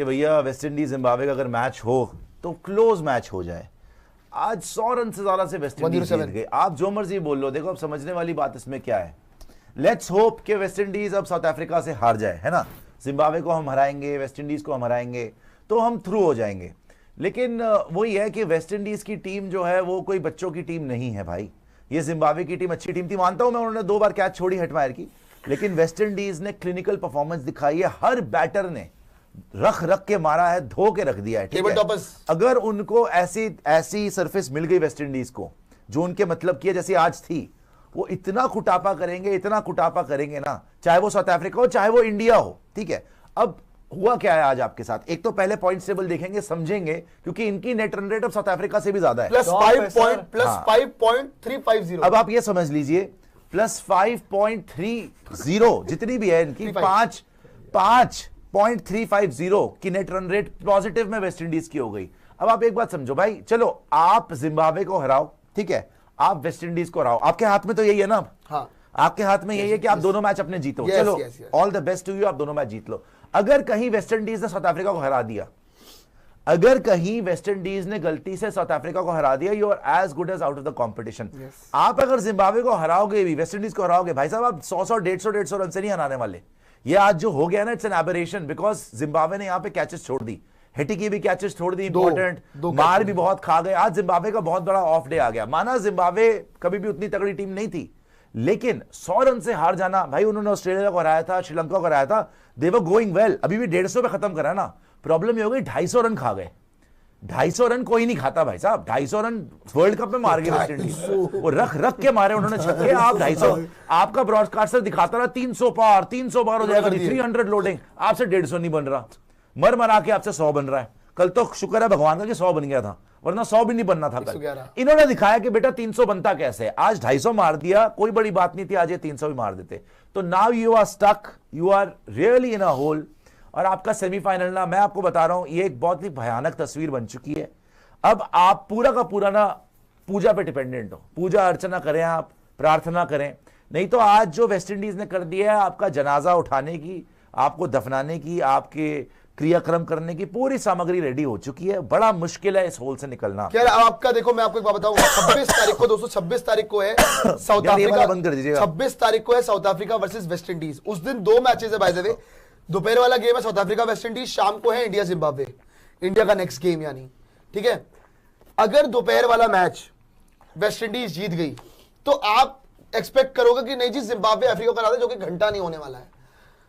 कि भैया West Indies Zimbabwe का अगर मैच हो तो क्लोज मैच हो जाए। आज 100 रन से ज्यादा से वेस्ट इंडीज जीत गई। आप जो मर्जी बोल लो, देखो अब समझने वाली बात इसमें क्या है, लेट्स होप कि वेस्ट इंडीज अब साउथ अफ्रीका से हार जाए, है ना। जिम्बाब्वे को हम हराएंगे, वेस्ट इंडीज को हम हराएंगे तो हम थ्रू हो जाएंगे। लेकिन वही है कि वेस्ट इंडीज की टीम जो है वो कोई बच्चों की टीम नहीं है भाई। ये जिम्बाब्वे की टीम अच्छी टीम थी, मानता हूं मैं, उन्होंने 2 बार कैच छोड़ी हेटमायर की, लेकिन वेस्ट इंडीज ने क्लिनिकल परफॉर्मेंस दिखाई है। हर बैटर ने रख रख के मारा है, धो के रख दिया है, ठीक है। अगर उनको ऐसी सरफेस मिल गई वेस्ट इंडीज को जो उनके मतलब की है, जैसे आज थी, वो इतना कुटापा करेंगे ना, चाहे वो साउथ अफ्रीका हो चाहे वो इंडिया हो, ठीक है। अब हुआ क्या है आज आपके साथ, एक तो पहले पॉइंट टेबल देखेंगे, समझेंगे, क्योंकि इनकी नेट रन रेट अब साउथ अफ्रीका से भी ज्यादा है, +5.350। अब आप ये समझ लीजिए +5.30 जितनी भी है इनकी, 5.350 की नेट रन रेट पॉजिटिव में वेस्ट इंडीज की हो गई। अब आप एक बात समझो भाई, चलो आप जिम्बाब्वे को हराओ, ठीक है, आप वेस्ट इंडीज को हराओ, आपके हाथ में तो यही है ना। हाँ। आपके हाथ में यही है कि आप दोनों मैच अपने जीतो। चलो all the best to you, आप दोनों मैच जीत लो। अगर कहीं वेस्ट इंडीज ने साउथ अफ्रीका को हरा दिया, अगर कहीं वेस्ट इंडीज ने गलती से साउथ अफ्रीका को हरा दिया, you are as good as out of the competition. आप अगर जिम्बाब्वे को हराओगे भी, वेस्ट इंडीज को हराओगे, भाई साहब आप 100 150 रन से नहीं हराने वाले। ये आज जो हो गया ना, it's an aberration, because Zimbabwe ने यहां पे कैचेस छोड़ दी, हेटी की भी कैचेस छोड़ दी, इंपॉर्टेंट मार भी बहुत खा गए। आज जिम्बाब्वे का बहुत बड़ा ऑफ डे आ गया। माना जिम्बाब्वे कभी भी उतनी तगड़ी टीम नहीं थी, लेकिन 100 रन से हार जाना, भाई उन्होंने ऑस्ट्रेलिया को हराया था, श्रीलंका को हराया था, दे वर गोइंग वेल, अभी भी 150 पे खत्म करा ना। प्रॉब्लम ये हो गई 250 रन खा गए। 250 रन कोई नहीं खाता भाई साहब, 250 रन वर्ल्ड कप में मार गए वेस्ट इंडीज, वो रख रख के मारे उन्होंने छक्के। आप 250, आपका ब्रॉडकास्टर दिखाता रहा 300 पार, 300 पार हो जाएगा, 300 लोडिंग, आपसे 150 नहीं बन रहा, मर मरा के आपसे 100 बन रहा है। कल तो शुक्र है भगवान का कि 100 बन गया था, वरना 100 भी नहीं बनना था कल। इन्होंने दिखाया कि बेटा 300 बनता कैसे है। आज 250 मार दिया, कोई बड़ी बात नहीं थी, आज ये 300 भी मार देते। तो now you are stuck, you are really in a hole. और आपका सेमीफाइनल ना, मैं आपको बता रहा हूं, ये एक बहुत ही भयानक तस्वीर बन चुकी है। अब आप पूरा का पूरा ना पूजा पे डिपेंडेंट हो, पूजा अर्चना करें, आप प्रार्थना करें, नहीं तो आज जो वेस्ट इंडीज ने कर दिया है, आपका जनाजा उठाने की, आपको दफनाने की, आपके क्रियाक्रम करने की पूरी सामग्री रेडी हो चुकी है। बड़ा मुश्किल है इस होल से निकलना। क्या आपका, देखो मैं आपको एक बात बताऊं, 26 तारीख को दोस्तों, 26 तारीख को है साउथ अफ्रीका, बंद कर दीजिएगा, 26 तारीख को है South Africa versus West Indies. उस दिन 2 मैचेस है बाय द वे, दोपहर वाला गेम है साउथ अफ्रीका वेस्ट इंडीज, शाम को है इंडिया जिम्बाब्वे, इंडिया का नेक्स्ट गेम यानी, ठीक है। अगर दोपहर वाला मैच वेस्ट इंडीज जीत गई तो आप एक्सपेक्ट करोगे कि नहीं जी जिम्बाब्वे अफ्रीका का, जो कि घंटा नहीं होने वाला है,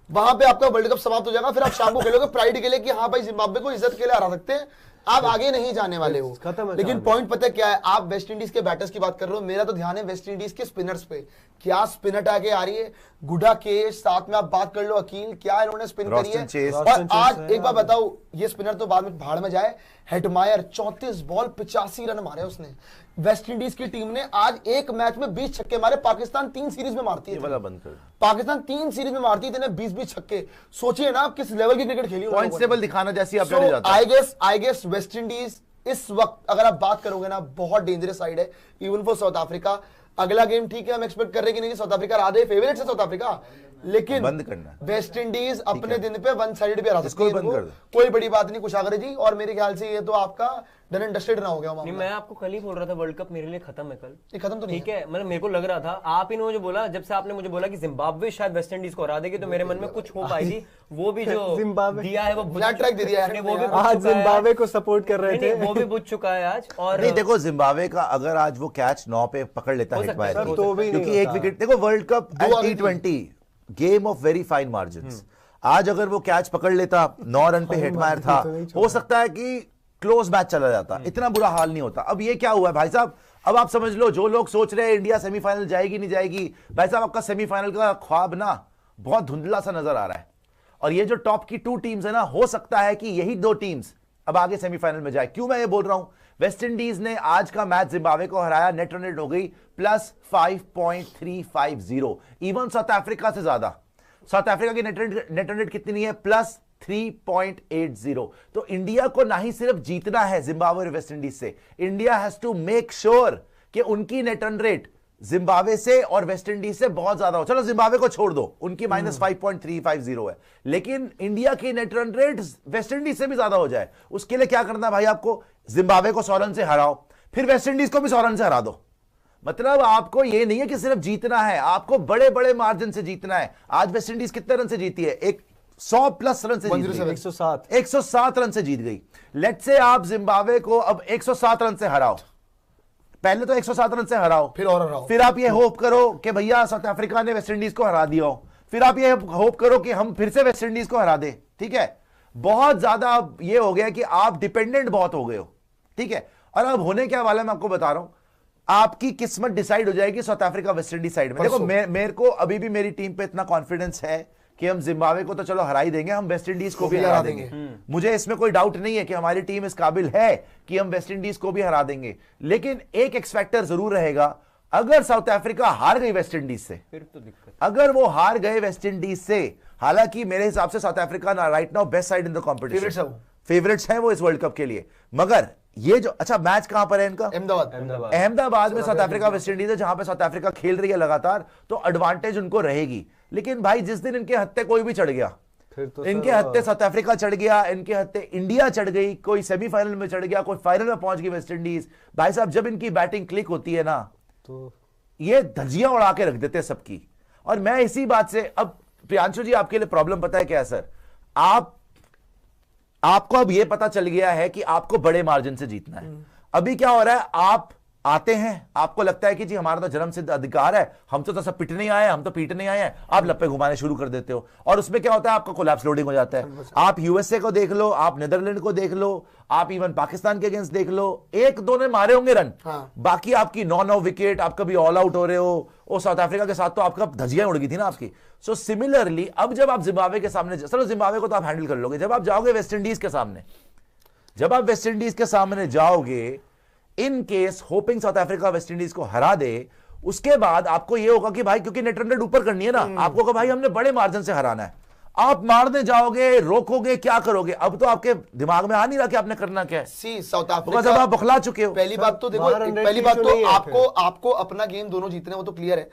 वहां पे आपका वर्ल्ड कप समाप्त हो जाएगा। फिर आप शाम को खेलोगे प्राइड के लिए कि हाँ भाई जिम्बाब्वे को इज्जत के लिए हरा सकते हैं, आप आगे नहीं जाने वाले हो। लेकिन पॉइंट पता है क्या है, आप वेस्ट इंडीज के बैटर्स की बात कर रहे हो, मेरा तो ध्यान है वेस्ट इंडीज के स्पिनर्स पे। क्या स्पिन अटैक आ रही है, गुडा के साथ में आप बात कर लो, अकील क्या इन्होंने स्पिन करी है। और आज एक बार बताओ, ये स्पिनर तो बाद में भाड़ में जाए, हेटमायर 34 बॉल 85 रन मारे उसने। वेस्ट इंडीज की टीम ने आज एक मैच में 20 छक्के मारे, पाकिस्तान 3 सीरीज में मारती है, पाकिस्तान 3 सीरीज में मारती है, 20-20 छक्के। सोचिए ना किस लेवल की क्रिकेट खेली। पॉइंट्स टेबल दिखाना जैसी update I guess West Indies इस वक्त अगर आप बात करोगे ना, बहुत डेंजरस साइड है इवन फॉर साउथ अफ्रीका। अगला गेम ठीक है, हम एक्सपेक्ट कर रहे हैं कि नहीं साउथ अफ्रीका आधे फेवरेट है साउथ अफ्रीका, लेकिन बंद करना वेस्ट इंडीज अपने दिन पे 1 साइड पे हरा सकती है, कोई बड़ी बात नहीं कुशागर जी। और मेरे ख्याल से ये तो आपका डन एंड डस्टेड ना हो गया। नहीं, मैं आपको कल ही बोल रहा था वर्ल्ड कप मेरे लिए खत्म है कल। ये खत्म तो नहीं ठीक है, मतलब मेरे को लग रहा था, आप इन्होंने जो बोला, जब से आपने मुझे बोला कि जिम्बाब्वे शायद वेस्ट इंडीज को हरा देगी, तो मेरे मन में कुछ हो पाएगी। वो भी जो दिया है वो फ्लैट ट्रैक दे दिया है, वो भी आज जिम्बाब्वे को सपोर्ट कर रहे थे, वो भी बुझ चुका है आज। और नहीं देखो, जिम्बाब्वे का अगर आज वो कैच 9 पे पकड़ लेता है क्योंकि एक विकेट, देखो world cup T20 game of very fine margins, आज अगर वो कैच पकड़ लेता, 9 रन पे हेटमायर था, हो सकता है कि क्लोज मैच चला जाता, इतना बुरा हाल नहीं होता। अब ये क्या हुआ है भाई साहब, अब आप समझ लो, जो लोग सोच रहे हैं इंडिया सेमीफाइनल जाएगी नहीं जाएगी, भाई साहब आपका सेमीफाइनल का ख्वाब ना बहुत धुंधला सा नजर आ रहा है। और ये जो टॉप की 2 टीम्स है ना, हो सकता है कि यही 2 टीम्स अब आगे सेमीफाइनल में जाए। क्यों मैं ये बोल रहा हूं, वेस्ट इंडीज ने आज का मैच जिम्बाब्वे को हराया, नेट रन रेट हो गई +5.350, इवन साउथ अफ्रीका से ज्यादा। साउथ अफ्रीका की नेट रन रेट कितनी है, +3.80। तो इंडिया को ना ही सिर्फ जीतना है जिम्बाब्वे और वेस्ट इंडीज से, India has to make sure कि उनकी नेट रन रेट जिम्बाब्वे से और वेस्ट इंडीज से बहुत ज्यादा हो। चलो जिम्बाब्वे को छोड़ दो, उनकी -5.350 है, लेकिन इंडिया की net run rate waste Indies से भी ज्यादा हो जाए, उसके लिए क्या करना है भाई आपको? जिम्बाब्वे को 100 रन से हराओ, फिर वेस्ट इंडीज को भी 100 रन से हरा दो। मतलब आपको यह नहीं है कि सिर्फ जीतना है, आपको बड़े बड़े मार्जिन से जीतना है। आज वेस्ट इंडीज कितने रन से जीती है? 100+ रन से जीत गई, 107 रन से जीत गई। लेट्स से आप जिम्बाब्वे को अब 107 रन से हराओ, पहले तो 107 रन से हराओ, फिर और हराओ, फिर आप ये होप करो कि भैया साउथ अफ्रीका ने वेस्ट इंडीज को हरा दिया हो, फिर आप ये होप करो कि हम फिर से वेस्ट इंडीज को हरा दे। ठीक है, बहुत ज्यादा ये हो गया कि आप डिपेंडेंट बहुत हो गए हो। ठीक है, और अब होने क्या वाला है मैं आपको बता रहा हूं, आपकी किस्मत डिसाइड हो जाएगी south Africa West Indies side में। देखो मेरे को अभी भी मेरी टीम पे इतना कॉन्फिडेंस है कि हम जिम्बाब्वे को तो चलो हरा ही देंगे, हम वेस्ट इंडीज को भी हरा देंगे। मुझे इसमें कोई डाउट नहीं है कि हमारी टीम इस काबिल है कि हम वेस्ट इंडीज को भी हरा देंगे। लेकिन एक एक्स फैक्टर जरूर रहेगा, अगर साउथ अफ्रीका हार गई वेस्ट इंडीज से, फिर तो दिक्कत, अगर वो हार गए वेस्ट इंडीज से, हालांकि मेरे हिसाब से south Africa right now best side in the competition, favourites हैं वो इस वर्ल्ड कप के लिए, मगर ये जो अच्छा मैच कहां पर है इनका? अहमदाबाद में साउथ अफ्रीका वेस्ट इंडीज है, जहां पे साउथ अफ्रीका खेल रही है लगातार, तो एडवांटेज उनको रहेगी। लेकिन भाई जिस दिन इनके हत्थे कोई भी चढ़ गया, तो इनके हत्थे साउथ अफ्रीका चढ़ गया, इनके हत्थे इंडिया चढ़ गई, कोई सेमीफाइनल में चढ़ गया, कोई फाइनल में पहुंच गई वेस्ट इंडीज, भाई साहब जब इनकी बैटिंग क्लिक होती है ना, तो ये धज्जियां उड़ा के रख देते हैं सबकी। और मैं इसी बात से, अब प्रियांशु जी आपके लिए प्रॉब्लम पता है क्या है सर? आपको अब यह पता चल गया है कि आपको बड़े मार्जिन से जीतना है। अभी क्या हो रहा है, आप आते हैं, आपको लगता है कि जी हमारा तो जन्मसिद्ध अधिकार है, हम तो सब पिटने आए हैं, हम तो पीटने आए हैं, आप लप्पे घुमाने शुरू कर देते हो, और उसमें क्या होता है, आपका कोलैप्स लोडिंग हो जाता है। आप यूएसए को देख लो, आप नीदरलैंड को देख लो, आप इवन पाकिस्तान के अगेंस्ट देख लो, 1-2 ने मारे होंगे रन, बाकी आपकी 9-9 विकेट, आप कभी ऑल आउट हो रहे हो। और साउथ अफ्रीका के साथ तो आपका धजियां उड़ गई थी ना आपकी। सो सिमिलरली अब जब आप जिम्बाब्वे के सामने, चलो जिम्बाब्वे को तो आप हैंडल कर लोगे, जब आप जाओगे वेस्ट इंडीज के सामने, जब आप वेस्ट इंडीज के सामने जाओगे, in case hopping south Africa West Indies को हरा दे, उसके बाद आपको यह होगा कि भाई क्योंकि नेट रन रेट ऊपर करनी है ना, आपको कहा भाई हमने बड़े मार्जिन से हराना है, आप मारने जाओगे, रोकोगे, क्या करोगे? अब तो आपके दिमाग में आ नहीं रहा कि आपने करना क्या है। साउथ अफ्रीका, जब आप बखला चुके हो, पहली बात तो देखो, पहली बात तो आपको अपना गेम दोनों जीतने, वो तो क्लियर है।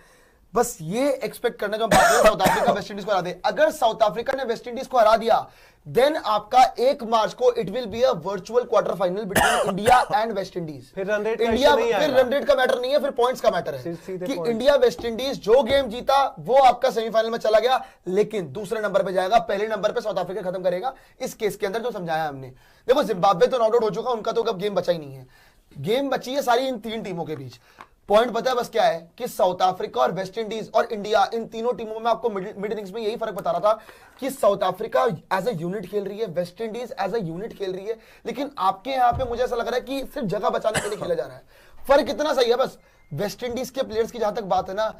बस ये एक्सपेक्ट करना, जो साउथ अफ्रीका वेस्ट इंडीज को हरा दे। अगर साउथ अफ्रीका ने वेस्ट इंडीज को हरा दिया, देन आपका 1 मार्च को it will be a virtual quarter final between India and West Indies. फिर रन रेट का मैटर नहीं है, फिर पॉइंट्स का मैटर है कि इंडिया वेस्ट इंडीज जो गेम जीता वो आपका सेमीफाइनल में चला गया, लेकिन दूसरे नंबर पे जाएगा, पहले नंबर पे साउथ अफ्रीका खत्म करेगा। इस केस के अंदर जो समझाया हमने, देखो जिम्बाब्वे तो नॉट आउट हो चुका, उनका तो अब गेम बचा ही नहीं है, गेम बची है सारी इन 3 टीमों के बीच। पॉइंट पता है बस क्या है कि साउथ अफ्रीका और वेस्ट इंडीज और इंडिया, इन तीनों टीमों में आपको मिड इनिंग्स में यही फर्क बता रहा था कि South Africa as a unit खेल रही है, West Indies as a unit खेल रही है, लेकिन आपके यहां पे मुझे ऐसा लग रहा है कि सिर्फ जगह बचाने के लिए खेला जा रहा है। फर्क इतना सही है बस, वेस्ट इंडीज के प्लेयर्स की जहां तक बात है ना,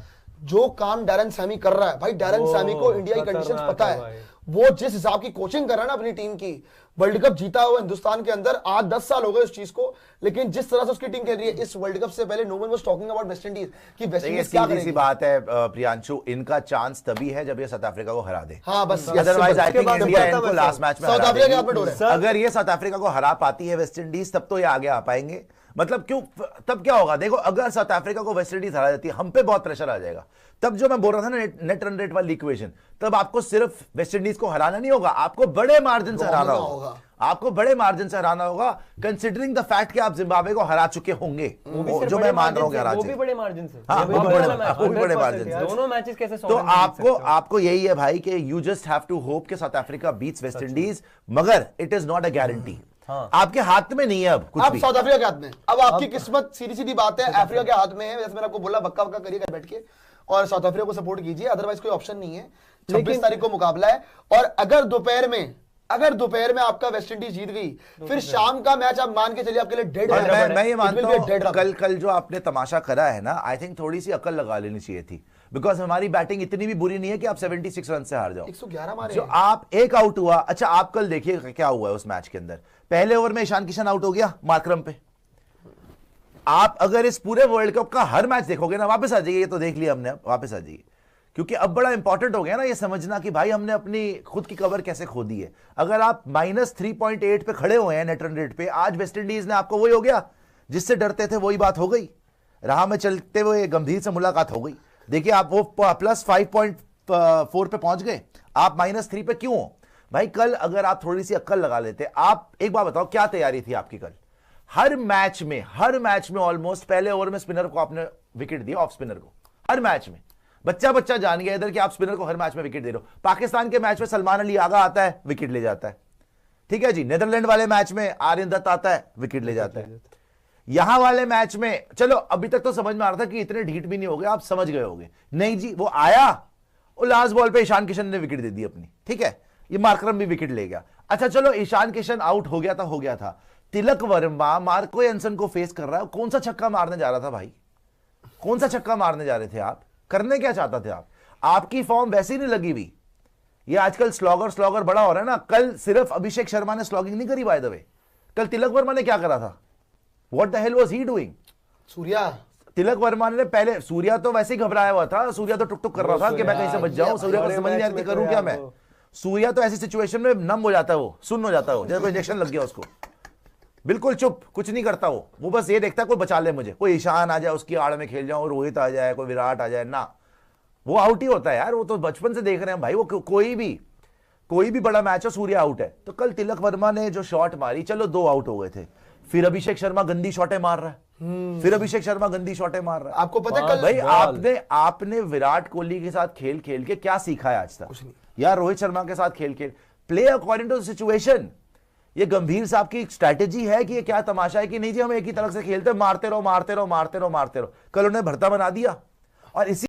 जो काम डैरन सैमी कर रहा है, भाई डैरन सैमी को इंडिया की कंडीशंस पता है, वो जिस हिसाब की कोचिंग कर रहा है ना अपनी टीम की, वर्ल्ड कप जीता हुआ हिंदुस्तान के अंदर, आज 10 साल हो गए उस चीज को, लेकिन जिस तरह से उसकी टीम खेल रही है, इस वर्ल्ड कप से पहले no one was talking about West Indies कि वेस्ट इंडीज क्या करेगी। सी बात है प्रियांशु, इनका चांस तभी है जब ये साउथ अफ्रीका को हरा दे। हाँ बस, अदरवाइज आई थिंक इंडिया इनको लास्ट मैच में हरा देगी। है। अगर ये साउथ अफ्रीका को हरा पाती है वेस्ट इंडीज, तब तो ये आगे आ पाएंगे। मतलब क्यों, तब क्या होगा देखो, अगर साउथ अफ्रीका को वेस्ट इंडीज हरा देती है, हम पे बहुत प्रेशर आ जाएगा। तब जो मैं बोल रहा था ना नेट रन रेट वाली इक्वेशन, तब आपको सिर्फ वेस्ट इंडीज को हराना नहीं होगा, आपको बड़े मार्जिन से हराना होगा, आपको बड़े मार्जिन से हराना होगा, कंसीडरिंग द फैक्ट कि आप जिम्बाब्वे को हरा चुके होंगे, जो मैं मान रहा हूं, वो भी बड़े मार्जिन से, हाँ वो भी बड़े मार्जिन से, दोनों मैचेस कैसे। तो आपको यही है भाई कि you just have to hope कि South Africa beats West Indies, मगर it is not a guarantee. आपके हाथ में नहीं है अब कुछ भी, साउथ अफ्रीका के हाथ में। अब आपकी किस्मत सीधी सीधी बात है, अफ्रीका के हाथ में है। जैसे मैंने आपको बोला, वक्का वक्का करिए बैठ के और साउथ अफ्रीका को सपोर्ट कीजिए, अदरवाइज कोई ऑप्शन नहीं है। 26 तारीख को मुकाबला है, और अगर दोपहर में आपका वेस्ट इंडीज जीत गई, फिर शाम का मैच आप मान के चलिए आपके लिए डेड है। मैं ये मानता हूं कल जो आपने तमाशा करा है ना, आई थिंक थोड़ी सी अकल लगा लेनी चाहिए थी, बिकॉज हमारी बैटिंग इतनी भी बुरी नहीं है कि आप 76 रन से हार जाओ। 111 मारे जो आप एक आउट हुआ। अच्छा आप कल देखिए क्या हुआ है उस मैच के अंदर, पहले ओवर में ईशान किशन आउट हो गया मार्करम पे। आप अगर इस पूरे वर्ल्ड कप का हर मैच देखोगे ना, वापस आ जाइए, ये तो देख लिया हमने, वापस आ जाइए, क्योंकि अब बड़ा इंपॉर्टेंट हो गया ना ये समझना कि भाई हमने अपनी खुद की कवर कैसे खो दी है। अगर आप -3.8 पे खड़े हुए हैं नेट रन रेट पे, आज वेस्ट इंडीज ने आपको वही हो गया जिससे डरते थे, वही बात हो गई। राह में चलते हुए गंभीर से मुलाकात हो गई, देखिए आप वो +5.4 पे पहुंच गए, आप -3 पे क्यों हो भाई? कल अगर आप थोड़ी सी अक्ल लगा लेते, आप एक बात बताओ क्या तैयारी थी आपकी कल? हर मैच में ऑलमोस्ट पहले ओवर में स्पिनर को आपने विकेट दिया, ऑफ स्पिनर को, हर मैच में बच्चा जान गया इधर कि आप स्पिनर को हर मैच में विकेट दे रहे हो। पाकिस्तान के मैच में सलमान अली आगा आता है, विकेट ले जाता है, ठीक है जी। नेदरलैंड वाले मैच में आर्यन दत्त आता है, विकेट ले जाता है। यहां वाले मैच में चलो अभी तक तो समझ में आ रहा था कि इतने ढीठ भी नहीं हो गए, आप समझ गए होगे, नहीं जी वो आया, वो लास्ट बॉल पे ईशान किशन ने विकेट दे दी अपनी, ठीक है, ये मार्करम भी विकेट ले गया। अच्छा चलो ईशान किशन आउट हो गया था, तिलक वर्मा मार्को एंसन को फेस कर रहा है, कौन सा छक्का मारने जा रहा था भाई? कौन सा छक्का मारने जा रहे थे आप? करने क्या चाहता थे आप? आपकी फॉर्म वैसी नहीं लगी हुई, ये आजकल स्लॉगर बड़ा हो रहा है ना। कल सिर्फ अभिषेक शर्मा ने स्लॉगिंग नहीं करी बाय द वे, कल तिलक वर्मा ने क्या करा था? What the hell was he doing? Surya, Tilak Varma ने पहले, सूर्या तो वैसे ही घबराया हुआ था, सूर्या तो टुक कर रहा था कि मैं कहीं से बच जाऊं, सूर्या को समझ नहीं आ रही करूं क्या मैं। सूर्या तो ऐसी सिचुएशन में नम हो जाता है, वो सुन्न हो जाता है, जैसे कोई इंजेक्शन लग गया उसको, बिल्कुल चुप, कुछ नहीं करता वो बस ये देखता है कोई बचा ले मुझे, कोई ईशान आ जाए उसकी आड़ में खेल जाऊं, रोहित आ जाए, कोई विराट आ जाए ना, वो आउट ही होता है यार, वो तो बचपन से देख रहे हैं भाई, वो कोई भी बड़ा मैच हो सूर्या आउट है। तो कल तिलक वर्मा ने जो शॉट मारी, चलो 2 आउट हो गए थे, फिर अभिषेक शर्मा गंदी शॉटें मार रहा है, आपको पता है कल भाई आपने विराट कोहली के साथ खेल के क्या सीखा है आज तक? यार रोहित शर्मा के साथ खेल play according to the situation. ये गंभीर साहब की स्ट्रैटेजी है कि ये क्या तमाशा है कि नहीं जी हम एक ही तरफ से खेलते, मारते रहो। कल उन्हें भरता बना दिया और इसी